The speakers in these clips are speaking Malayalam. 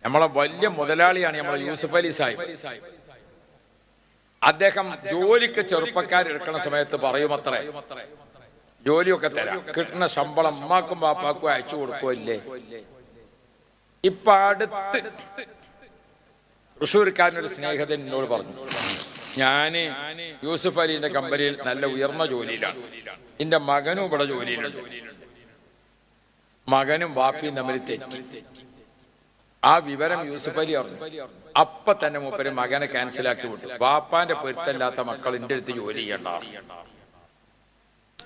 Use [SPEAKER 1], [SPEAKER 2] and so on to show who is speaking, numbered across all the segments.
[SPEAKER 1] നമ്മളെ വലിയ മുതലാളിയാണ് നമ്മളെ യൂസുഫ് അലി സാഹിബ്. അദ്ദേഹം ജോലിക്ക് ചെറുപ്പക്കാരെടുക്കുന്ന സമയത്ത് പറയുമത്രേ, ജോലിയൊക്കെ തരാം, കിട്ടുന്ന ശമ്പളം അമ്മാക്കും പാപ്പാക്കും അയച്ചു കൊടുക്കുമല്ലേ. ഇപ്പൊ അടുത്ത് തൃശ്ശൂർക്കാരനൊരു സ്നേഹിതൻ എന്നോട് പറഞ്ഞു, ഞാന് യൂസുഫ് അലിന്റെ കമ്പനിയിൽ നല്ല ഉയർന്ന ജോലിയിലാണ്, എന്റെ മകനും ഇവിടെ ജോലിയിലുണ്ട്. മകനും വാപ്പിയും തമ്മിൽ തെറ്റി. ആ വിവരം യൂസുഫ് അലി അറിഞ്ഞു. അപ്പൊ തന്നെ മൂപ്പര് മകനെ ക്യാൻസലാക്കി വിട്ടു. വാപ്പാന്റെ പൊരുത്തല്ലാത്ത മക്കൾ എന്റെ അടുത്ത് ജോലി ചെയ്യണ്ട.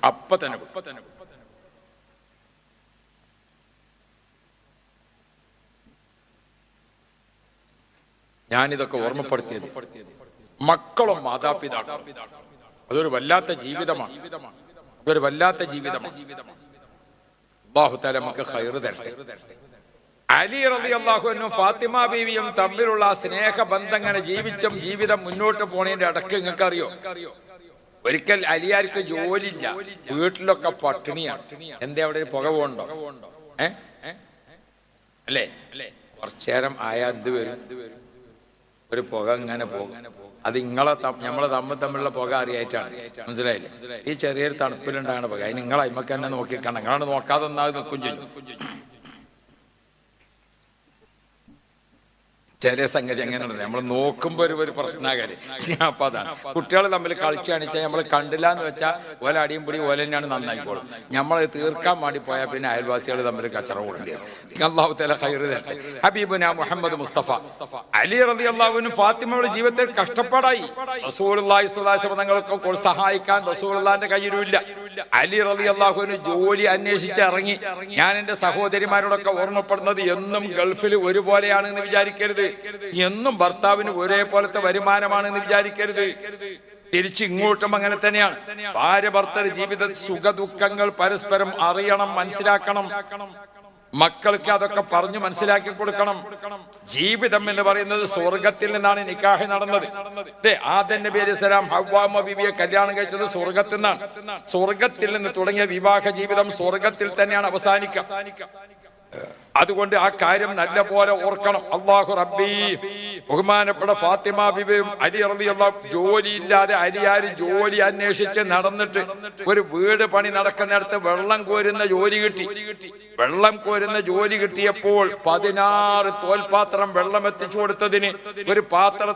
[SPEAKER 1] അപ്പൊ തന്നെ ഞാനിതൊക്കെ ഓർമ്മപ്പെടുത്തിയത് മക്കളും മാതാപിതാക്കളും അതൊരു വല്ലാത്ത ജീവിതമാണ്. അതൊരു വല്ലാത്ത ജീവിതമാണ്. അല്ലാഹു തആല നമുക്ക് ഖൈർ തരട്ടെ. അലി റളിയല്ലാഹു അൻഹു ഫാത്തിമ ബീവിയും തമ്മിലുള്ള സ്നേഹബന്ധം അങ്ങനെ ജീവിതം മുന്നോട്ട് പോണതിന്റെ ഇടയ്ക്ക് നിങ്ങൾക്ക് അറിയോ, ഒരിക്കൽ അലിയാർക്ക് ജോലിയില്ല, വീട്ടിലൊക്കെ പട്ടിണിയാണ്. എന്താ അവിടെ ഒരു പുക പോകണ്ടോ? അല്ലേ? കുറച്ചേരം ആയാൽ എന്ത് വരും? ഒരു പുക ഇങ്ങനെ പോകും. അത് നമ്മളെ തമ്മിലുള്ള പുക അറിയായിട്ടാണ്. മനസ്സിലായില്ലേ? ഈ ചെറിയൊരു തണുപ്പിലുണ്ടാകുന്ന പുക. അതിന് നിങ്ങൾ അയിമക്ക് തന്നെ നോക്കിക്കണം. നിങ്ങളാണ് നോക്കാതെ ഒന്നാമത് നിൽക്കും ചെയ്യും. ചില സംഗതി അങ്ങനെയുണ്ട്, നമ്മൾ നോക്കുമ്പോ ഒരു പ്രശ്നകാരി. അപ്പൊ അതാണ് കുട്ടികൾ തമ്മിൽ കളിച്ചു കാണിച്ചാൽ നമ്മൾ കണ്ടില്ല എന്ന് വെച്ചാൽ ഓല അടിയും പിടി ഓല തന്നെയാണ് നന്നായിക്കോളും. നമ്മൾ തീർക്കാൻ വേണ്ടി പോയാൽ പിന്നെ അയൽവാസികൾ തമ്മിൽ കച്ചറ കൂടേണ്ടി വരും. അല്ലാഹു തആല ഖൈർ തരട്ടെ. ഹബീബുനാ മുഹമ്മദ് മുസ്തഫ അലി റളിയല്ലാഹു അൻഹു ഫാത്തിമയുടെ ജീവിതത്തിൽ കഷ്ടപ്പാടായി. റസൂലുള്ളാഹി സ്വല്ലല്ലാഹു അലൈഹി വസല്ലം തങ്ങൾക്ക് സഹായിക്കാൻ റസൂലുള്ളാഹിന്റെ കയ്യിലുമില്ല. അലി റളിയല്ലാഹു അൻഹു ജോലി അന്വേഷിച്ച് ഇറങ്ങി. ഞാൻ എന്റെ സഹോദരിമാരോടൊക്കെ ഓർമ്മപ്പെടുന്നത്, എന്നും ഗൾഫിൽ ഒരുപോലെയാണെന്ന് വിചാരിക്കരുത്, എന്നും ഭർത്താവിന് ഒരേപോലത്തെ വരുമാനമാണെന്ന് വിചാരിക്കരുത്. തിരിച്ച് ഇങ്ങോട്ടും അങ്ങനെ തന്നെയാണ്. ഭാര്യ ഭർത്തൃ ജീവിത സുഖ ദുഃഖങ്ങൾ പരസ്പരം അറിയണം, മനസ്സിലാക്കണം. മക്കൾക്ക് അതൊക്കെ പറഞ്ഞു മനസ്സിലാക്കി കൊടുക്കണം. ജീവിതം എന്ന് പറയുന്നത് സ്വർഗത്തിൽ നിന്നാണ് നിക്കാഹ് നടന്നത്. ആദം നബി അലൈഹി സ്വലാം ഹവ്വാ ബീവിയെ കല്യാണം കഴിച്ചത് സ്വർഗത്തിൽ നിന്നാണ്. സ്വർഗത്തിൽ നിന്ന് തുടങ്ങിയ വിവാഹ ജീവിതം സ്വർഗത്തിൽ തന്നെയാണ് അവസാനിക്കുക. അതുകൊണ്ട് ആ കാര്യം നല്ല പോലെ ഓർക്കണം. അല്ലാഹു റബ്ബി ബഹുമാനപ്പെട്ട ഫാത്തിമ ബീവിയും അലി റളിയല്ലാഹു ജോലിയില്ലാതെ അലിയാര് ജോലി അന്വേഷിച്ച് നടന്നിട്ട് ഒരു വീട് പണി നടക്കുന്നിടത്ത് വെള്ളം കോരുന്ന ജോലി കിട്ടി. വെള്ളം കോരുന്ന ജോലി കിട്ടിയപ്പോൾ 16 തോൽപാത്രം വെള്ളം എത്തിച്ചു കൊടുത്തതിന് ഒരു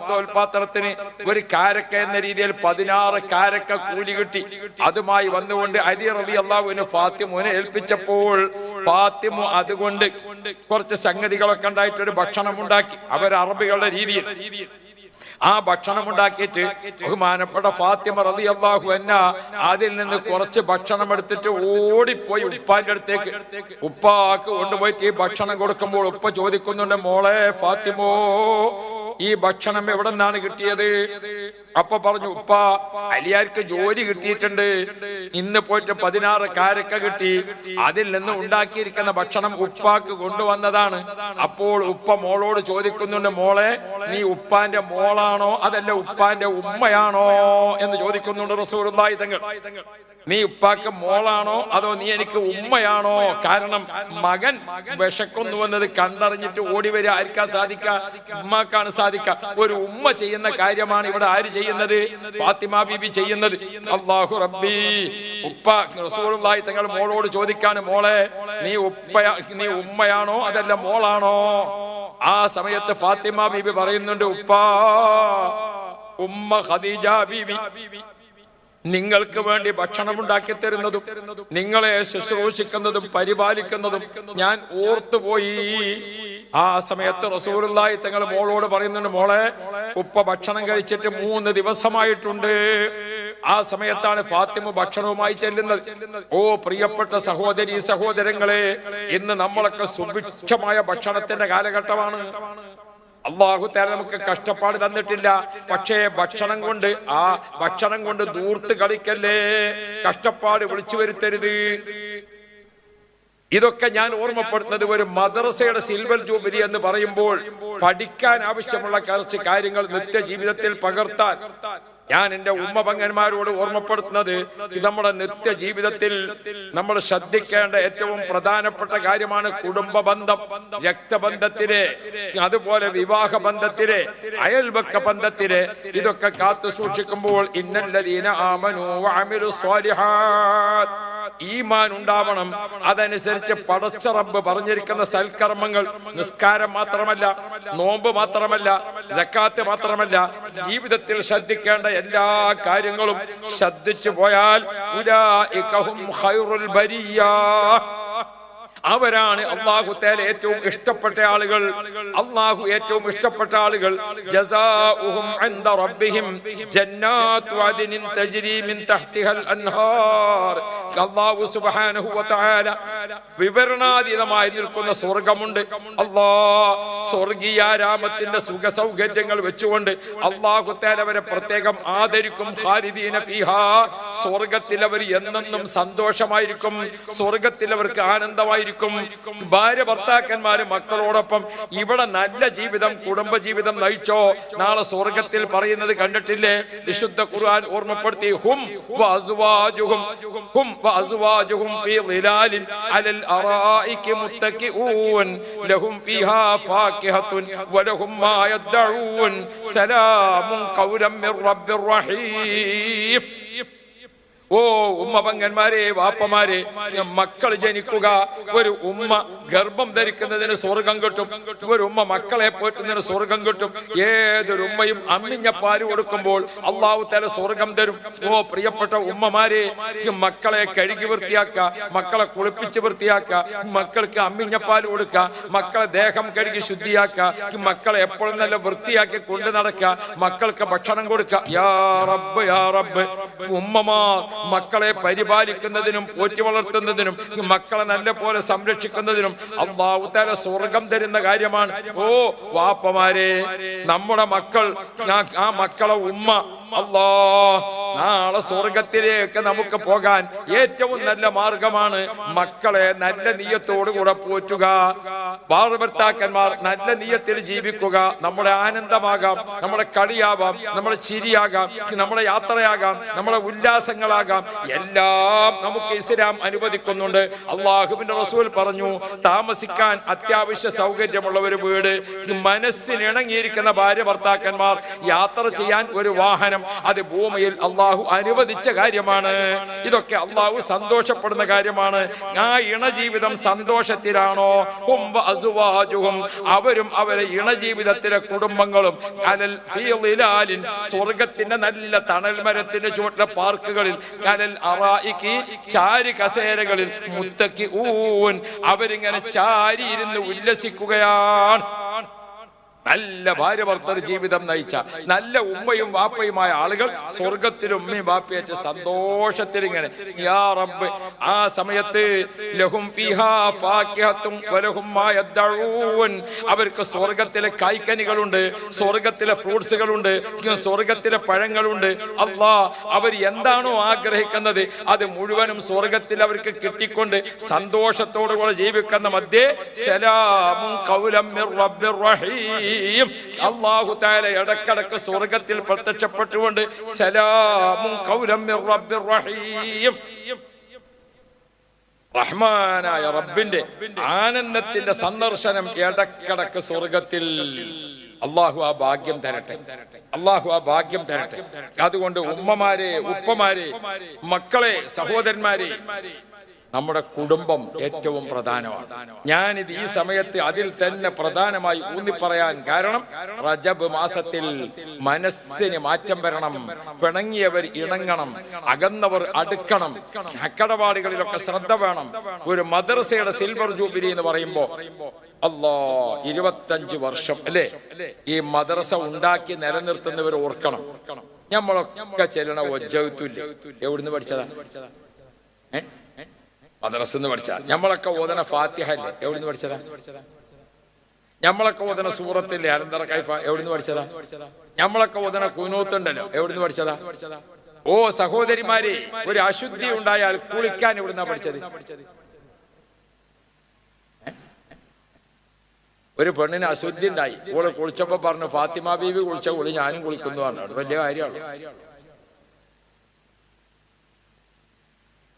[SPEAKER 1] തോൽപാത്രത്തിന് ഒരു കാരക്ക എന്ന രീതിയിൽ 16 കാരക്ക കൂലി കിട്ടി. അതുമായി വന്നുകൊണ്ട് അലി റളിയല്ലാഹു അൻഹു ഫാത്തിമയെ ഏൽപ്പിച്ചപ്പോൾ ഫാത്തിമ അതുകൊണ്ട് കുറച്ച് സംഗതികളൊക്കെ ഉണ്ടായിട്ട് ഒരു ഭക്ഷണം ഉണ്ടാക്കി. അവർ അറബികളുടെ രീതിയിൽ ആ ഭക്ഷണം ഉണ്ടാക്കിയിട്ട് ബഹുമാനപ്പെട്ട ഫാത്തിമ റളിയല്ലാഹു അൻഹ അതിൽ നിന്ന് കുറച്ച് ഭക്ഷണം എടുത്തിട്ട് ഓടിപ്പോയി ഉപ്പാന്റെ അടുത്തേക്ക്. ഉപ്പാക്ക് കൊണ്ടുപോയിട്ട് ഈ ഭക്ഷണം കൊടുക്കുമ്പോൾ ഉപ്പ ചോദിക്കുന്നുണ്ട്, മോളെ ഫാത്തിമോ, ഈ ഭക്ഷണം എവിടെ നിന്നാണ് കിട്ടിയത്? അപ്പൊ പറഞ്ഞു, ഉപ്പ അലിയാർക്ക് ജോലി കിട്ടിയിട്ടുണ്ട്, ഇന്ന് പോയിട്ട് 16 കാരക്ക കിട്ടി, അതിൽ നിന്ന് ഉണ്ടാക്കിയിരിക്കുന്ന ഭക്ഷണം ഉപ്പാക്ക് കൊണ്ടുവന്നതാണ്. അപ്പോൾ ഉപ്പ മോളോട് ചോദിക്കുന്നുണ്ട്, മോളെ നീ ഉപ്പാന്റെ മോളാണോ അതല്ല ഉപ്പാന്റെ ഉമ്മയാണോ എന്ന് ചോദിക്കുന്നുണ്ട് റസൂലുള്ളാഹി തങ്ങൾ. നീ ഉപ്പാക്ക് മോളാണോ അതോ നീ എനിക്ക് ഉമ്മയാണോ? കാരണം മകൻ വിശക്കുന്നു എന്നത് കണ്ടറിഞ്ഞിട്ട് ഓടി വരിക ആർക്കാ സാധിക്ക? ഉമ്മാക്കാണ് സാധിക്ക. ഒരു ഉമ്മ ചെയ്യുന്ന കാര്യമാണ് ഇവിടെ ആര് ചെയ്യുന്നത്? ഫാത്തിമ ബീബി ചെയ്യുന്നത്. അല്ലാഹു റബ്ബി ഉപ്പ റസൂലുള്ളാഹി തങ്ങൾ മോളോട് ചോദിക്കാണ്, മോളെ നീ ഉമ്മയാണോ അതല്ല മോളാണോ? ആ സമയത്ത് ഫാത്തിമ ബീബി പറയുന്നുണ്ട്, ഉപ്പാ ഉമ്മ ഖദീജ ബീബി നിങ്ങൾക്ക് വേണ്ടി ഭക്ഷണം ഉണ്ടാക്കി തരുന്നതും നിങ്ങളെ ശുശ്രൂഷിക്കുന്നതും പരിപാലിക്കുന്നതും ഞാൻ ഓർത്തുപോയി. ആ സമയത്ത് റസൂലുള്ളാഹി തങ്ങൾ മോളോട് പറയുന്നുണ്ട്, മോളെ ഉപ്പ ഭക്ഷണം കഴിച്ചിട്ട് 3 ദിവസമായിട്ടുണ്ട്. ആ സമയത്താണ് ഫാത്തിമ ഭക്ഷണവുമായി ചെല്ലുന്നത്. ഓ പ്രിയപ്പെട്ട സഹോദരീ സഹോദരങ്ങളെ, ഇന്ന് നമ്മളൊക്കെ സുഭിക്ഷമായ ഭക്ഷണത്തിന്റെ കാലഘട്ടമാണ്. അല്ലാഹു തആല നമുക്ക് കഷ്ടപ്പാട് തന്നിട്ടില്ല. പക്ഷേ ഭക്ഷണം കൊണ്ട് ദൂർത്ത് കളിക്കല്ലേ, കഷ്ടപ്പാട് വിളിച്ചു വരുത്തരുത്. ഇതൊക്കെ ഞാൻ ഓർമ്മപ്പെടുന്നത് ഒരു മദ്രസയുടെ സിൽവർ ജൂബിലി എന്ന് പറയുമ്പോൾ പഠിക്കാൻ ആവശ്യമുള്ള കുറച്ച് കാര്യങ്ങൾ നിത്യജീവിതത്തിൽ പകർത്താൻ ഞാൻ എൻ്റെ ഉമ്മ പങ്ങന്മാരോട് ഓർമ്മപ്പെടുത്തുന്നത് നമ്മുടെ നിത്യ ജീവിതത്തിൽ നമ്മൾ ശ്രദ്ധിക്കേണ്ട ഏറ്റവും പ്രധാനപ്പെട്ട കാര്യമാണ് കുടുംബ ബന്ധം, രക്തബന്ധത്തിലെ, അതുപോലെ വിവാഹ ബന്ധത്തിലെ, അയൽവക്ക ബന്ധത്തിലെ. ഇതൊക്കെ കാത്തു സൂക്ഷിക്കുമ്പോൾ ഇന്നല്ലദീന ആമനൂ വഅമിലു സ്വാലിഹാത്ത്, ഈമാൻ ഉണ്ടാവണം. അതനുസരിച്ച് പടച്ച റബ്ബ് പറഞ്ഞിരിക്കുന്ന സൽക്കർമ്മങ്ങൾ, നിസ്കാരം മാത്രമല്ല, നോമ്പ് മാത്രമല്ല, സക്കാത്ത് മാത്രമല്ല, ജീവിതത്തിൽ ശ്രദ്ധിക്കേണ്ട എല്ലാ കാര്യങ്ങളും ശ്രദ്ധിച്ചു പോയാൽ ഉലൈക ഹും ഖൈറുൽ ബരിയ, അവരാണ് അല്ലാഹു തആല ഏറ്റവും ഇഷ്ടപ്പെട്ട ആളുകൾ. അല്ലാഹു ഏറ്റവും ഇഷ്ടപ്പെട്ട ആളുകൾ ജസാഉഹും ഇൻദ റബ്ബിഹിം ജന്നാത്തു അദ്നിൻ തജ്രി മിൻ തഹ്തിഹൽ അൻഹാർ. അല്ലാഹു സുബ്ഹാനഹു വ തആല വിവരണാതീതമായി നിൽക്കുന്ന സ്വർഗ്ഗമുണ്ട്. സ്വർഗീയാരാമത്തിന്റെ സുഖ സൗകര്യങ്ങൾ വെച്ചുകൊണ്ട് അല്ലാഹു തആല അവരെ പ്രത്യേകം ആദരിക്കും. ഖാലിദീന ഫീഹാ, സ്വർഗ്ഗത്തിൽ അവർ എന്നെന്നും സന്തോഷമായിരിക്കും, സ്വർഗ്ഗത്തിൽ അവർക്ക് ആനന്ദമായിരിക്കും. ഭാര്യ ഭർത്താക്കന്മാര് മക്കളോടൊപ്പം ഇവിടെ നല്ല ജീവിതം, കുടുംബ ജീവിതം നയിച്ചോ, നാളെ സ്വർഗത്തിൽ പറയുന്നത് കണ്ടിട്ടില്ലേ? വിശുദ്ധ ഖുർആൻ ഓർമ്മപ്പെടുത്തി, ഹും വഅസ്വാജുഹും ഫീ ളിലാലിൻ അലൽ അറായികി മുത്തഖിഊൻ ലഹും ഫീഹാ ഫാകിഹത്തുൻ വലഹും മാ യദ്ഊൻ സലാമുൻ ഖൗലൻ മിർ റബ്ബിർ റഹീം. ഓ ഉമ്മ പങ്ങന്മാരെ, വാപ്പമാരെ, മക്കൾ ജനിക്കുക, ഒരു ഉമ്മ ഗർഭം ധരിക്കുന്നതിന് സ്വർഗം കിട്ടും, ഒരു ഉമ്മ മക്കളെ പോറ്റുന്നതിന് സ്വർഗം കിട്ടും. ഏതൊരു ഉമ്മയും അമ്മിഞ്ഞ പാല് കൊടുക്കുമ്പോൾ അല്ലാഹു തആല സ്വർഗം തരും. ഓ പ്രിയപ്പെട്ട ഉമ്മമാരെ, മക്കളെ കഴുകി വൃത്തിയാക്ക, മക്കളെ കുളിപ്പിച്ച് വൃത്തിയാക്ക, മക്കൾക്ക് അമ്മിഞ്ഞ പാല് കൊടുക്ക, മക്കളെ ദേഹം കഴുകി ശുദ്ധിയാക്ക, മക്കളെ എപ്പോഴും നല്ല വൃത്തിയാക്കി കൊണ്ടു നടക്ക, മക്കൾക്ക് ഭക്ഷണം കൊടുക്ക. യാ റബ്ബ് യാ റബ്ബ്. ഉമ്മമാർ മക്കളെ പരിപാലിക്കുന്നതിനും പോറ്റി വളർത്തുന്നതിനും മക്കളെ നല്ല പോലെ സംരക്ഷിക്കുന്നതിനും അല്ലാഹു തആല സ്വർഗം തരുന്ന കാര്യമാണ്. ഓ വാപ്പമാരെ, നമ്മുടെ മക്കൾ, ആ മക്കളെ ഉമ്മ, നാളെ സ്വർഗത്തിലേക്ക് നമുക്ക് പോകാൻ ഏറ്റവും നല്ല മാർഗമാണ് മക്കളെ നല്ല നീയത്തോടുകൂടെ പോറ്റുക. ഭർത്താക്കന്മാർ നല്ല നീയത്തിൽ ജീവിക്കുക. നമ്മുടെ ആനന്ദമാകാം, നമ്മുടെ കളിയാവാം, നമ്മുടെ ചിരിയാകാം, നമ്മുടെ യാത്രയാകാം, നമ്മുടെ ഉല്ലാസങ്ങളാകാം, എല്ലാം നമുക്ക് ഇസ്ലാം അനുവദിക്കുന്നുണ്ട്. അല്ലാഹുവിന്റെ റസൂൽ പറഞ്ഞു, താമസിക്കാൻ അത്യാവശ്യ സൗകര്യമുള്ള ഒരു വീട്, മനസ്സിനിണങ്ങിയിരിക്കുന്ന ഭാര്യ ഭർത്താക്കന്മാർ, യാത്ര ചെയ്യാൻ ഒരു വാഹനം, അത് ഭൂമിയിൽ അല്ലാഹു അനുവദിച്ച കാര്യമാണ്. ഇതൊക്കെ അല്ലാഹു സന്തോഷപ്പെടുന്ന കാര്യമാണ്. ആ ഇണജീവിതം സന്തോഷത്തിലാണോ? അസുവാജുഹും, അവരും അവരെ ഇണജീവിതത്തിലെ കുടുംബങ്ങളും അലൽ ഫീ ളിലാലിൻ, സ്വർഗത്തിന്റെ നല്ല തണൽ മരത്തിന്റെ ചുവട്ടിലെ പാർക്കുകളിൽ, അലൽ അറായികി, ചാരി കസേരകളിൽ, മുത്തഖിഊൻ, അവരിങ്ങനെ ചാരി ഇരുന്ന് ഉല്ലസിക്കുകയാണ്. നല്ല ഭാര്യ ഭർത്തൃ ജീവിതം നയിച്ച നല്ല ഉമ്മയും വാപ്പയുമായ ആളുകൾ സ്വർഗത്തിലും ഉമ്മയും വാപ്പയേറ്റ് സന്തോഷത്തിലിങ്ങനെ യാ റബ്ബ്. ആ സമയത്ത് ലഹും ഫീഹാ ഫാകിഹത്തും വലഹും മാ യദ്ഊൻ, അവർക്ക് സ്വർഗത്തിലെ കായ്ക്കനികളുണ്ട്, സ്വർഗത്തിലെ ഫ്രൂട്ട്സുകളുണ്ട്, സ്വർഗത്തിലെ പഴങ്ങളുണ്ട്. അല്ലാഹ് അവർ എന്താണോ ആഗ്രഹിക്കുന്നത് അത് മുഴുവനും സ്വർഗത്തിൽ അവർക്ക് കിട്ടിക്കൊണ്ട് സന്തോഷത്തോടുകൂടെ ജീവിക്കുന്ന മധ്യേ സലാമുൻ ഖൗലൻ മിർ റബ്ബിർ റഹീം. അല്ലാഹു തആല ഇടക്കിടക്ക് സ്വർഗത്തിൽ പ്രത്യക്ഷപ്പെട്ടുകൊണ്ട് സലാമുൻ ഖൗലൻ മിർ റബ്ബിർ റഹീം, റഹ്മാനായ റബ്ബിന്റെ ആനന്ദത്തിന്റെ സന്ദർശനം ഇടക്കിടക്ക് സ്വർഗത്തിൽ. അല്ലാഹു ആ ഭാഗ്യം തരട്ടെ, അല്ലാഹു ആ ഭാഗ്യം തരട്ടെ. അതുകൊണ്ട് ഉമ്മമാരെ, ഉപ്പമാരെ, മക്കളെ, സഹോദരന്മാരെ, നമ്മുടെ കുടുംബം ഏറ്റവും പ്രധാനമാണ്. ഞാനിത് ഈ സമയത്ത് അതിൽ തന്നെ പ്രധാനമായി ഊന്നിപ്പറയാൻ കാരണം, റജബ് മാസത്തിൽ മനസ്സിന് മാറ്റം വരണം, പിണങ്ങിയവർ ഇണങ്ങണം, അകന്നവർ അടുക്കണം, അക്കടപാടുകളിലൊക്കെ ശ്രദ്ധ വേണം. ഒരു മദ്രസയുടെ സിൽവർ ജൂബിലി എന്ന് പറയുമ്പോ 25 വർഷം അല്ലേ ഈ മദ്രസ ഉണ്ടാക്കി നിലനിർത്തുന്നവർ ഓർക്കണം. നമ്മളൊക്കെ ചെല്ലണ ഒജ്ജത്തുല്ല, എവിടുന്ന് പഠിച്ചതാ? മദ്രസന്ന് പഠിച്ചാ. നമ്മളൊക്കെ ഓതന ഫാത്തിഹ അല്ലേ, എവിടുന്ന് പഠിച്ചതാ? നമ്മളൊക്കെ ഓതന സൂറത്തില്ലേ അലന്തറ കൈഫ, എവിടുന്ന് പഠിച്ചതാ? നമ്മളൊക്കെ ഓതന കുനൂത്തുണ്ടല്ലോ, എവിടുന്ന് പഠിച്ചതാ? ഓ സഹോദരിമാരെ, ഒരു അശുദ്ധി ഉണ്ടായാൽ കുളിക്കാൻ എവിടുന്നാ പഠിച്ചത്? ഒരു പെണ്ണിന് അശുദ്ധി ഉണ്ടായി, ഓള് കുളിച്ചപ്പോ പറഞ്ഞു ഫാത്തിമ ബീവി കുളിച്ച കുളി ഞാനും കുളിക്കുന്നു പറഞ്ഞു. വലിയ കാര്യമാണ്.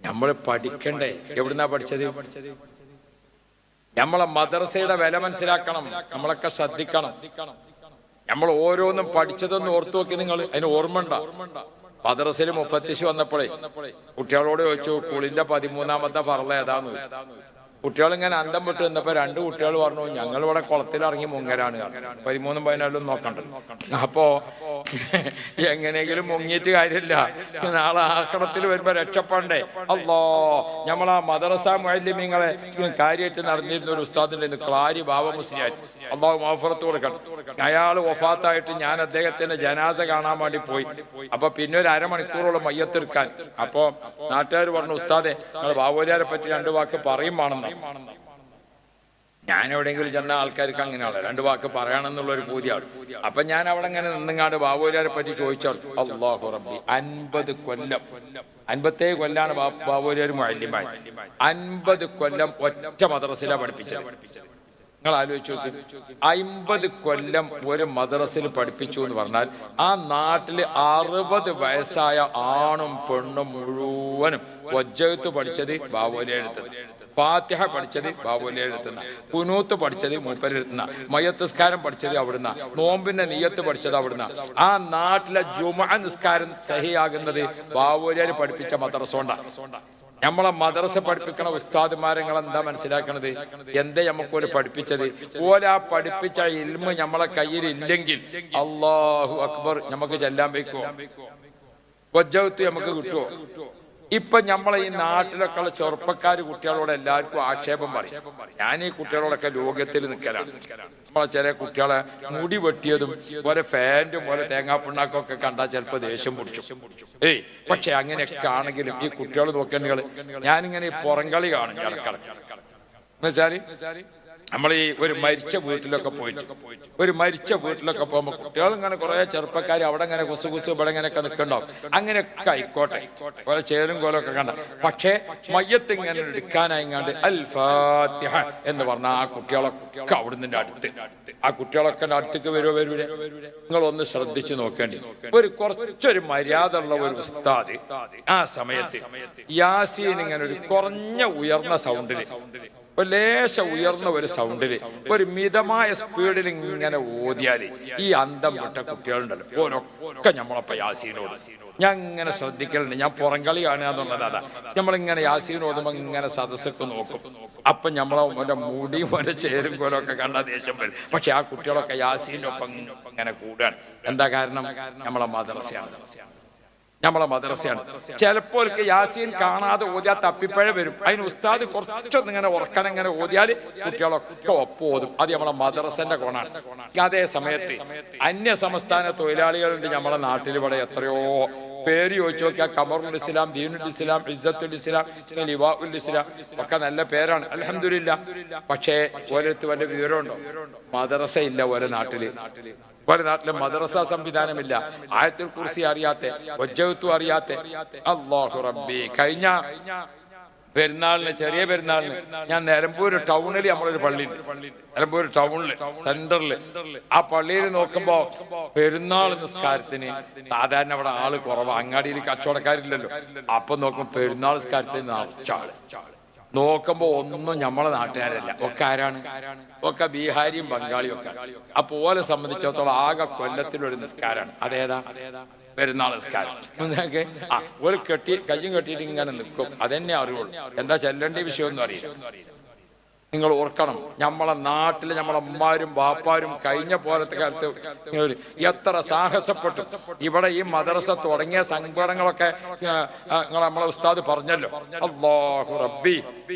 [SPEAKER 1] നമ്മൾ പഠിക്കണ്ടേ? എവിടുന്നാ പഠിച്ചത്? നമ്മളെ മദ്രസയുടെ വില മനസ്സിലാക്കണം. നമ്മളൊക്കെ ശ്രദ്ധിക്കണം. നമ്മൾ ഓരോന്നും പഠിച്ചതൊന്ന് ഓർത്തു നോക്കി. നിങ്ങൾ അതിന് ഓർമ്മ ഉണ്ടോ? മദ്രസയിൽ മുഫത്തിശ് വന്നപ്പോഴേ കുട്ടികളോട് ചോദിച്ചു, കുളിന്റെ 13ാമത്തെ ഫർള് ഏതാന്ന് ചോദിച്ചു. കുട്ടികളിങ്ങനെ അന്തം വിട്ട് നിന്നപ്പോ 2 കുട്ടികൾ പറഞ്ഞു, ഞങ്ങളിവിടെ കുളത്തിലിറങ്ങി മുങ്ങലാണ്. 13ഉം 14ഉം നോക്കണ്ടല്ലോ. അപ്പോ എങ്ങനെയെങ്കിലും മുങ്ങിയിട്ട് കാര്യമില്ല, നാളെ ആഖിറത്തിൽ വരുമ്പോ രക്ഷപ്പെടണ്ടേ. അല്ലോ, നമ്മളാ മദ്രസ മുഅല്ലിമീങ്ങളെ കാര്യമായിട്ട് നടന്നിരുന്ന ഒരു ഉസ്താദിന്റെ ക്ലാരി ബാബ മുസ്ലിയാർ, അള്ളാഹു മഗ്ഫിറത്ത് കൊടുക്കണം. അയാൾ വഫാത്തായിട്ട് ഞാൻ അദ്ദേഹത്തിന്റെ ജനാസ കാണാൻ വേണ്ടി പോയി. അപ്പൊ പിന്നെ ഒരു അരമണിക്കൂറോളം മയ്യത്തെടുക്കാൻ. അപ്പോ നാട്ടുകാർ പറഞ്ഞു, ഉസ്താദെ നിങ്ങൾ ബാബുലിയാരെ പറ്റി 2 വാക്ക് പറയുമാണെന്ന്. ഞാൻ എവിടെയെങ്കിലും ചെന്ന ആൾക്കാർക്ക് അങ്ങനെയാണ് 2 വാക്ക് പറയണമെന്നുള്ളൊരു പൂതിയാണ്. അപ്പൊ ഞാൻ അവിടെ ഇങ്ങനെ നിന്നങ്ങാണ്ട് ബാബുലിയാരെ പറ്റി ചോദിച്ചാൽ, അല്ലാഹു റബ്ബി 50 കൊല്ലം 57 കൊല്ലാണ് ബാബുലിയാർ മുഅല്ലിമായി. 50 കൊല്ലം ഒറ്റ മദ്രസയിലാണ് പഠിപ്പിച്ചത്. നിങ്ങൾ ആലോചിച്ച് നോക്കി, 50 കൊല്ലം ഒരു മദ്രസയിൽ പഠിപ്പിച്ചു എന്ന് പറഞ്ഞാൽ ആ നാട്ടില് 60 വയസ്സായ ആണും പെണ്ണും മുഴുവനും വജ്ജത്ത് പഠിച്ചത് ബാബുലിയാർ എടുത്തത്, ഫാത്തിഹ പഠിച്ചത് ബാബുലിയാർ എടുത്തുന്ന, കുനൂത്ത് പഠിച്ചത് മൂപ്പരെടുത്തുന്ന, മയ്യത്ത് പഠിച്ചത് അവിടുന്ന്, നോമ്പിന്റെ നിയ്യത്ത് പഠിച്ചത് അവിടുന്ന്. ആ നാട്ടിലെ ജുമുഅ നിസ്കാരം സഹിയാകുന്നത് ബാബുലിയാർ പഠിപ്പിച്ച മദ്രസ കൊണ്ടാണ്. നമ്മളെ മദ്രസ പഠിപ്പിക്കണ ഉസ്താദുമാരെ നിങ്ങൾ എന്താ മനസ്സിലാക്കണത്? എന്തേ നമുക്കൊരു പഠിപ്പിച്ചത്? ഓലാ പഠിപ്പിച്ച ഇൽമ് നമ്മളെ കയ്യിൽ ഇല്ലെങ്കിൽ അല്ലാഹു അക്ബർ നമുക്ക് ചെല്ലാൻ വയ്ക്കുവോ? വജ്ജത്ത് നമുക്ക് കിട്ടുവോ? ഇപ്പൊ നമ്മളെ ഈ നാട്ടിലൊക്കെ ഉള്ള ചെറുപ്പക്കാർ കുട്ടികളോട് എല്ലാവർക്കും ആക്ഷേപം പറയും. ഞാൻ ഈ കുട്ടികളോടൊക്കെ ലോകത്തിൽ നിൽക്കലാണ്. നമ്മളെ ചില കുട്ടികളെ മുടി വെട്ടിയതും പോലെ ഫാൻറ്റും പോലെ തേങ്ങാപ്പിണ്ണാക്കും ഒക്കെ കണ്ടാൽ ചിലപ്പോൾ ദേഷ്യം പിടിച്ചു. പക്ഷെ അങ്ങനെയൊക്കെ ആണെങ്കിലും ഈ കുട്ടികൾ നോക്കേണ്ടത്, ഞാനിങ്ങനെ ഈ പുറംകളി കാണും ഇടക്കിടക്ക്. എന്നുവെച്ചാല് നമ്മൾ ഈ ഒരു മരിച്ച വീട്ടിലൊക്കെ പോകുമ്പോൾ കുട്ടികൾ ഇങ്ങനെ കുറെ ചെറുപ്പക്കാർ അവിടെ ഇങ്ങനെ കുസു ഇവിടെ ഇങ്ങനെയൊക്കെ നിൽക്കണ്ടാവും. അങ്ങനെയൊക്കെ ആയിക്കോട്ടെ, കുറെ ചേരും കോലൊക്കെ കണ്ട. പക്ഷേ മയ്യത്ത് ഇങ്ങനെ എടുക്കാനായിങ്ങാണ്ട് അൽ ഫാത്തിഹ എന്ന് പറഞ്ഞ ആ കുട്ടികളൊക്കെ അവിടുന്ന് അടുത്ത്, ആ കുട്ടികളൊക്കെ അടുത്തേക്ക് വരൂലേ? നിങ്ങളൊന്ന് ശ്രദ്ധിച്ചു നോക്കേണ്ടി. കുറച്ചൊരു മര്യാദ ഉള്ള ഒരു ഉസ്താദ് ആ സമയത്ത് യാസീൻ ഇങ്ങനെ ഒരു കുറഞ്ഞ ഉയർന്ന സൗണ്ടില്, ഒരു ലേശ ഉയർന്ന ഒരു സൗണ്ടില്, ഒരു മിതമായ സ്പീഡിൽ ഇങ്ങനെ ഓതിയാല് ഈ അന്തം വിട്ട കുട്ടികളുണ്ടല്ലോ ഓരൊക്കെ നമ്മളപ്പോ യാസീനോട് ഞാൻ ഇങ്ങനെ ശ്രദ്ധിക്കലുണ്ട്. ഞാൻ പുറംകളി കാണുക എന്നുള്ളത് അതാ. നമ്മളിങ്ങനെ യാസീൻ ഓതുമ്പോ ഇങ്ങനെ സദസ്സൊക്കെ നോക്കും. അപ്പൊ നമ്മളെ മുടിയും പോലെ ചേരും കോലൊക്കെ കണ്ട ദേഷ്യം വരും. പക്ഷെ ആ കുട്ടികളൊക്കെ യാസീനൊപ്പം ഇങ്ങനെ കൂടാണ്. എന്താ കാരണം? നമ്മളെ മദ്രസയാണ്. ചിലപ്പോൾ യാസീൻ കാണാതെ ഓതിയാൽ തപ്പിപ്പഴ വരും. അതിന് ഉസ്താദ് കുറച്ചൊന്നും ഇങ്ങനെ ഉറക്കനെങ്ങനെ ഓതിയാൽ കുട്ടികളൊക്കെ ഒപ്പം ഓതും. അത് നമ്മളെ മദ്രസന്റെ ഗുണാണ്. അതേ സമയത്ത് അന്യ സംസ്ഥാന തൊഴിലാളികളുണ്ട് നമ്മളെ നാട്ടിൽ. ഇവിടെ എത്രയോ പേര് ചോദിച്ചു നോക്കിയാൽ കമറുൽ ഇസ്ലാം, ദീനുൽ ഇസ്ലാം, ഇസ്സത്തുൽ ഇസ്ലാം, ലിവാഉൽ ഇസ്ലാം ഒക്കെ നല്ല പേരാണ്, അൽഹംദുലില്ലാ. പക്ഷേ ഓരോരുത്തർ വല്ല വിവരമുണ്ടോ? മദ്രസ ഇല്ല ഓരോ നാട്ടില്. പല നാട്ടിലെ മദ്രസ സംവിധാനമില്ല. ആയത്തുൽ കുർസി അറിയാത്ത, വജ്ജത്ത് അറിയാത്ത. അല്ലാഹു റബ്ബി, കഴിഞ്ഞ പെരുന്നാളിന്, ചെറിയ പെരുന്നാളിന് ഞാൻ നിലമ്പൂർ ടൗണിൽ നമ്മളൊരു പള്ളിയുണ്ട്, നിലമ്പൂർ ടൗണില് സെന്ററില്. ആ പള്ളിയിൽ നോക്കുമ്പോ പെരുന്നാൾ നിസ്കാരത്തിന് സാധാരണ അവിടെ ആള് കുറവാ, അങ്ങാടിയിൽ കച്ചവടക്കാരില്ലല്ലോ. അപ്പൊ നോക്കും പെരുന്നാൾ നിസ്കാരത്തിന് നിറച്ചാള്. നോക്കുമ്പോ ഒന്നും നമ്മളെ നാട്ടുകാരല്ല, ഒക്കെ ആരാണ്? ഒക്കെ ബീഹാരിയും ബംഗാളിയും ഒക്കെ. അപ്പൊ ഓലെ സംബന്ധിച്ചിടത്തോളം ആകെ കൊല്ലത്തിലൊരു നിസ്കാരമാണ്. അതേതാ? പെരുന്നാൾ നിസ്കാരം. ഒരു കയ്യും കെട്ടിയിട്ട് ഇങ്ങനെ നിൽക്കും. അതെന്നെ അറിയുള്ളൂ. എന്താ ചെല്ലേണ്ട വിഷയമൊന്നും അറിയില്ല. നിങ്ങൾ ഓർക്കണം, നമ്മളെ നാട്ടില് നമ്മളെ അമ്മമാരും ബാപ്പാരും കഴിഞ്ഞ പോലത്തെ കാലത്ത് എത്ര സാഹസപ്പെട്ടു. ഇവിടെ ഈ മദ്രസ തുടങ്ങിയ സങ്കടങ്ങളൊക്കെ നമ്മളെ ഉസ്താദ് പറഞ്ഞല്ലോ. അല്ലാഹു റബ്ബി,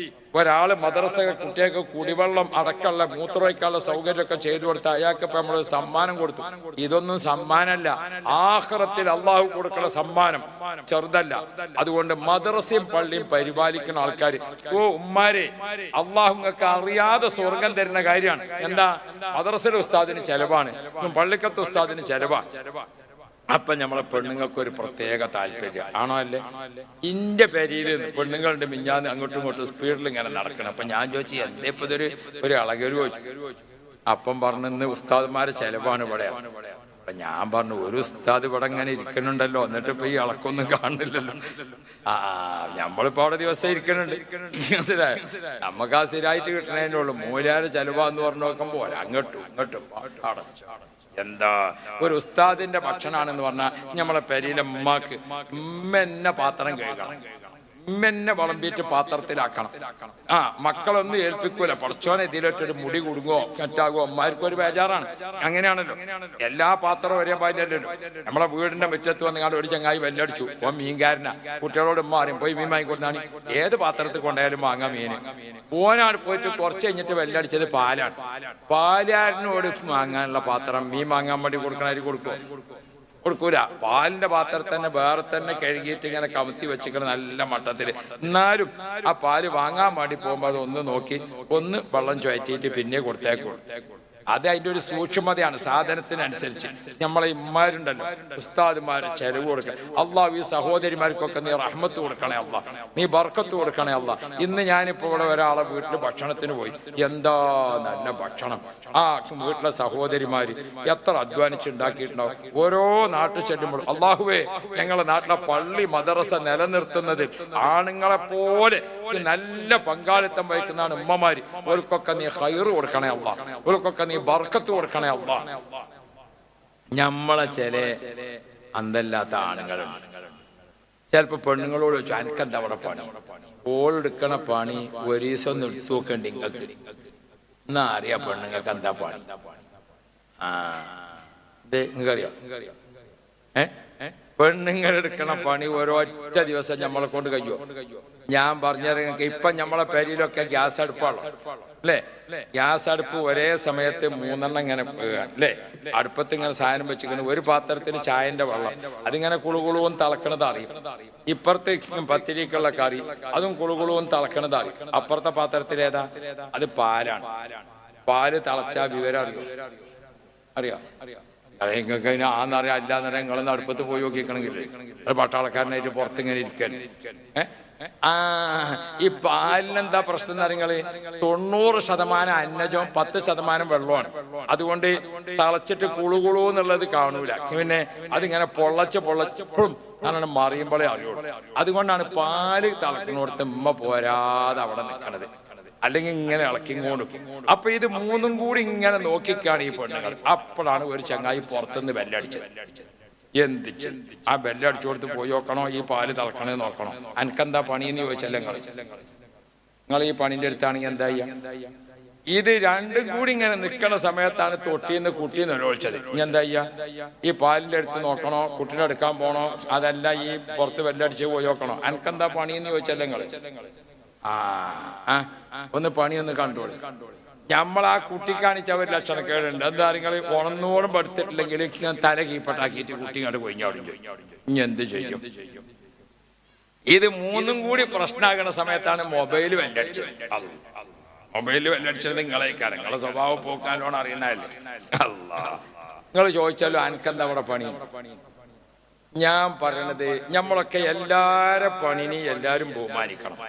[SPEAKER 1] ഒരാള് മദ്രസ കുട്ടികൾക്ക് കുടിവെള്ളം അടക്കമുള്ള മൂത്രമൊഴിക്കാനുള്ള സൗകര്യമൊക്കെ ചെയ്തു കൊടുത്ത അയാൾക്ക് ഇപ്പൊ നമ്മൾ സമ്മാനം കൊടുത്തു. ഇതൊന്നും സമ്മാനമല്ല, ആഖിറത്തിൽ അള്ളാഹു കൊടുക്കുന്ന സമ്മാനം ചെറുതല്ല. അതുകൊണ്ട് മദ്രസയും പള്ളിയും പരിപാലിക്കുന്ന ആൾക്കാർ, ഓ ഉമ്മാരെ, അള്ളാഹുങ്ങൾക്ക് അറിയാതെ സ്വർഗം തരുന്ന കാര്യമാണ്. എന്താ? മദ്രസയിലെ ഉസ്താദിന് ചെലവാണ്, പള്ളിക്കത്തെ ഉസ്താദിന് ചെലവാണ്. അപ്പൊ നമ്മളെ പെണ്ണുങ്ങൾക്കൊരു പ്രത്യേക താല്പര്യം ആണോ? അല്ലേ? ഇന്റെ പേരിൽ പെണ്ണുങ്ങളുടെ മിഞ്ഞാന്ന് അങ്ങോട്ടും ഇങ്ങോട്ടും സ്പീഡിൽ ഇങ്ങനെ നടക്കണം. അപ്പൊ ഞാൻ ചോദിച്ചു, എന്തേ ഇപ്പൊ ഇതൊരു ഇളകരു ചോദിച്ചു. അപ്പം പറഞ്ഞിന്ന് ഉസ്താദ്മാരെ ചെലവാണ് ഇവിടെ. അപ്പൊ ഞാൻ പറഞ്ഞു ഒരു ഉസ്താദ് ഇവിടെ ഇങ്ങനെ ഇരിക്കുന്നുണ്ടല്ലോ, എന്നിട്ട് ഇപ്പൊ ഈ ഇളക്കൊന്നും കാണുന്നില്ലല്ലോ. നമ്മളിപ്പോ അവിടെ ദിവസം ഇരിക്കുന്നുണ്ട്. നമുക്ക് ആ സ്ഥിരമായിട്ട് കിട്ടണതിൻ്റെ ഉള്ളു. മൂലാര് ചെലവാന്ന് പറഞ്ഞു നോക്കുമ്പോ അങ്ങോട്ടും ഇങ്ങോട്ടും അടച്ചു. എന്താ ഒരു ഉസ്താദിന്റെ ഭക്ഷണാണെന്ന് പറഞ്ഞാൽ നമ്മളെ പെരിയിലെ ഉമ്മാക്ക് എന്നെ പാത്രം കഴുകണം, എന്നെ വിളമ്പിയിട്ട് പാത്രത്തിലാക്കണം. മക്കളൊന്നും ഏൽപ്പിക്കൂല. പഠിച്ചോനെ ഇതിലൊറ്റൊരു മുടി കുടുങ്ങോ മറ്റാകോ അമ്മമാർക്കും ഒരു ബേജാറാണ്. അങ്ങനെയാണല്ലോ, എല്ലാ പാത്രവും ഒരേ പാലില്ലല്ലോ. നമ്മളെ വീടിന്റെ മുറ്റത്ത് വന്നുകൊണ്ട് ഒരു ചങ്ങായി വെല്ലടിച്ചു, ഓ മീൻകാരനാ. കുട്ടികളോട് ഉമ്മ അറിയും പോയി മീൻ വാങ്ങിക്കൊടുത്താണ്. ഏത് പാത്രത്തിൽ കൊണ്ടായാലും വാങ്ങാം മീന്. ഓനാണ് പോയിട്ട് കുറച്ച് കഴിഞ്ഞിട്ട് വെല്ലടിച്ചത് പാലാണ്. പാലാരനോട് വാങ്ങാനുള്ള പാത്രം മീൻ വാങ്ങാൻ വേണ്ടി കൊടുക്കണവര് കൊടുക്കൂല. പാലിന്റെ പാത്രത്തിൽ തന്നെ വേറെ തന്നെ കഴുകിയിട്ട് ഇങ്ങനെ കമത്തി വെച്ചിക്കണം നല്ല മട്ടത്തില്. എന്നാലും ആ പാല് വാങ്ങാൻ വേണ്ടി പോകുമ്പോ അത് ഒന്ന് നോക്കി ഒന്ന് വെള്ളം ചുഴറ്റിയിട്ട് പിന്നെ കൊടുത്തേക്കും. അത് അതിൻ്റെ ഒരു സൂക്ഷ്മതയാണ്. സാധനത്തിനനുസരിച്ച് നമ്മളെ ഇമ്മാരുണ്ടല്ലോ ഉസ്താദുമാര് ചെലവ് കൊടുക്കണം. അള്ളാഹു ഈ സഹോദരിമാർക്കൊക്കെ നീ റഹ്മത്ത് കൊടുക്കണേ അല്ലാ, നീ ബർക്കത്ത് കൊടുക്കണേ അല്ലാ. ഇന്ന് ഞാനിപ്പോൾ ഇവിടെ ഒരാളെ വീട്ടിൽ ഭക്ഷണത്തിന് പോയി, എന്താ നല്ല ഭക്ഷണം. ആ വീട്ടിലെ സഹോദരിമാര് എത്ര അധ്വാനിച്ചുണ്ടാക്കിയിട്ടുണ്ടാവും. ഓരോ നാട്ടിൽ ചെല്ലുമ്പോൾ അള്ളാഹുവേ ഞങ്ങളെ നാട്ടിലെ പള്ളി മദ്രസ നിലനിർത്തുന്നതിൽ ആണുങ്ങളെ പോലെ നല്ല പങ്കാളിത്തം വഹിക്കുന്നതാണ് ഉമ്മമാര്. അവർക്കൊക്കെ നീ ഖൈറ് കൊടുക്കണേ അല്ലാ, അവർക്കൊക്കെ നീ ബർക്കത്ത് കൊടുക്കണേ അല്ലാ. നമ്മളെ ചില അന്തല്ലാത്ത ആണുങ്ങളുണ്ട്. ചിലപ്പോ പെണ്ണുങ്ങളോട് ചോദിച്ചു അനക്കെന്താ അവിടെ പണി? ഓളെടുക്കണ പണി ഒരു ദിവസം ഒന്ന് എടുത്തു നോക്കണ്ട നിങ്ങൾക്ക് എന്നാ അറിയാ പെണ്ണുങ്ങൾക്ക് എന്താ പണി. നിങ്ങൾക്കറിയാം പെണ്ണുങ്ങൾ എടുക്കണ പണി ഒരൊറ്റ ദിവസം നമ്മളെ കൊണ്ട് കഴിയോ? ഞാൻ പറഞ്ഞിറങ്ങി ഇപ്പൊ നമ്മളെ പെരിയിലൊക്കെ ഗ്യാസ് അടുപ്പാണല്ലോ അല്ലേ? ഗ്യാസ് അടുപ്പ് ഒരേ സമയത്ത് 3 ഇങ്ങനെ അല്ലേ? അടുപ്പത്ത് ഇങ്ങനെ സാധനം വെച്ചിരിക്കുന്നത്, ഒരു പാത്രത്തിൽ ചായന്റെ വെള്ളം അതിങ്ങനെ കുളുകുളുവും തിളക്കണത് അറിയും. ഇപ്പുറത്തെ പത്തിരിക്കുള്ള കറി അതും കുളുകുളുവും തിളക്കണത് അറിയും. അപ്പുറത്തെ പാത്രത്തിൽ ഏതാ? അത് പാലാണ്. പാല് തിളച്ചാ വിവരം അറിയാം. നിങ്ങൾക്ക് അതിന് ആന്നറിയാം അല്ലാന്നറിയാം. നിങ്ങളൊന്ന് അടുപ്പത്ത് പോയി നോക്കിക്കണമെങ്കിൽ അത് പട്ടാളക്കാരനായിട്ട് പുറത്തിങ്ങനെ ഇരിക്കാൻ. ഈ പാലിനെന്താ പ്രശ്നം എന്ന് പറയുന്നത്? 90% അന്നജവും 10% വെള്ളമാണ്. അതുകൊണ്ട് തിളച്ചിട്ട് കുളുകുളു എന്നുള്ളത് കാണൂല. പിന്നെ അതിങ്ങനെ പൊള്ളച്ചപ്പോഴും അങ്ങനെ മറിയുമ്പോഴേ അറിയുള്ളൂ. അതുകൊണ്ടാണ് പാല് തിളക്കുന്നിടത്ത് ഉമ്മ പോരാതെ അവിടെ നിൽക്കണത്. അല്ലെങ്കിൽ ഇങ്ങനെ ഇളക്കിങ്ങോണ്ട്. അപ്പൊ ഇത് 3ഉം കൂടി ഇങ്ങനെ നോക്കിക്കാണ് ഈ പെണ്ണുങ്ങൾ. അപ്പോഴാണ് ഒരു ചങ്ങായി പുറത്തുനിന്ന് ബെല്ലടിച്ചത്. എന്തിച്ച് ആ ബെല്ലടിച്ചു കൊടുത്ത് പോയി നോക്കണോ ഈ പാല് തിളക്കണേ നോക്കണോ? അനക്കെന്താ പണിയെന്ന് ചോദിച്ചല്ലേ നിങ്ങൾ ഈ പണിന്റെ അടുത്താണെങ്കിൽ എന്താ ചെയ്യാ? ഇത് രണ്ടും കൂടി ഇങ്ങനെ നിൽക്കുന്ന സമയത്താണ് തൊട്ടിന്ന് കുട്ടീന്ന് ഒഴിച്ചത്. ഇനി എന്താ ചെയ്യാ? ഈ പാലിന്റെ അടുത്ത് നോക്കണോ, കുട്ടീനെ എടുക്കാൻ പോണോ, അതല്ല ഈ പുറത്ത് ബെല്ലടിച്ച് പോയി നോക്കണോ? അനക്കെന്താ പണിയെന്ന് ചോദിച്ചല്ലേ ഒന്ന് പണിയൊന്ന് കണ്ടോളി. നമ്മളാ കുട്ടി കാണിച്ച ഒരു ലക്ഷണക്കേടുണ്ട്. എന്താ നിങ്ങൾ ഉണന്നോടും പഠിത്തിട്ടില്ലെങ്കിൽ തല കീപ്പട്ടാക്കിയിട്ട് കുട്ടി കണ്ട് കൊഞ്ഞാടും ഇനി എന്ത് ചെയ്യും? ഇത് 3ഉം കൂടി പ്രശ്നമാകുന്ന സമയത്താണ് മൊബൈൽ വെല്ലടിച്ചത്. മൊബൈൽ വെല്ലടിച്ചത് നിങ്ങളെ സ്വഭാവം പോക്കാലോണം അറിയണല്ലേ. അല്ലാ, നിങ്ങൾ ചോദിച്ചാലോ അനക്കെന്താ അവിടെ പണി? ഞാൻ പറയണത് നമ്മളൊക്കെ എല്ലാരെ പണിനെയും എല്ലാരും ബഹുമാനിക്കണം.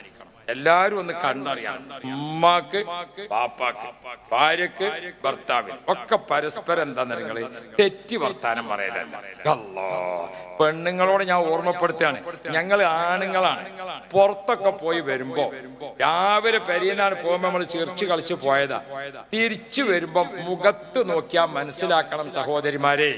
[SPEAKER 1] എല്ലാരും ഒന്ന് കണ്ടറിയണം. ഉമ്മാക്ക് ബാപ്പാക്ക് ഭാര്യക്ക് ഭർത്താവിന് ഒക്കെ പരസ്പരം എന്താന്ന് നിങ്ങള് തെറ്റി വർത്താനം പറയലല്ല. അല്ലാ, പെണ്ണുങ്ങളോട് ഞാൻ ഓർമ്മപ്പെടുത്തുകയാണ്, ഞങ്ങൾ ആണുങ്ങളാണ്. പുറത്തൊക്കെ പോയി വരുമ്പോ രാവിലെ പെരിയനാണ് പോകുമ്പോ നമ്മൾ ചിരിച്ചു കളിച്ചു പോയതാ. തിരിച്ചു വരുമ്പോ മുഖത്ത് നോക്കിയാൽ മനസ്സിലാക്കണം സഹോദരിമാരെ,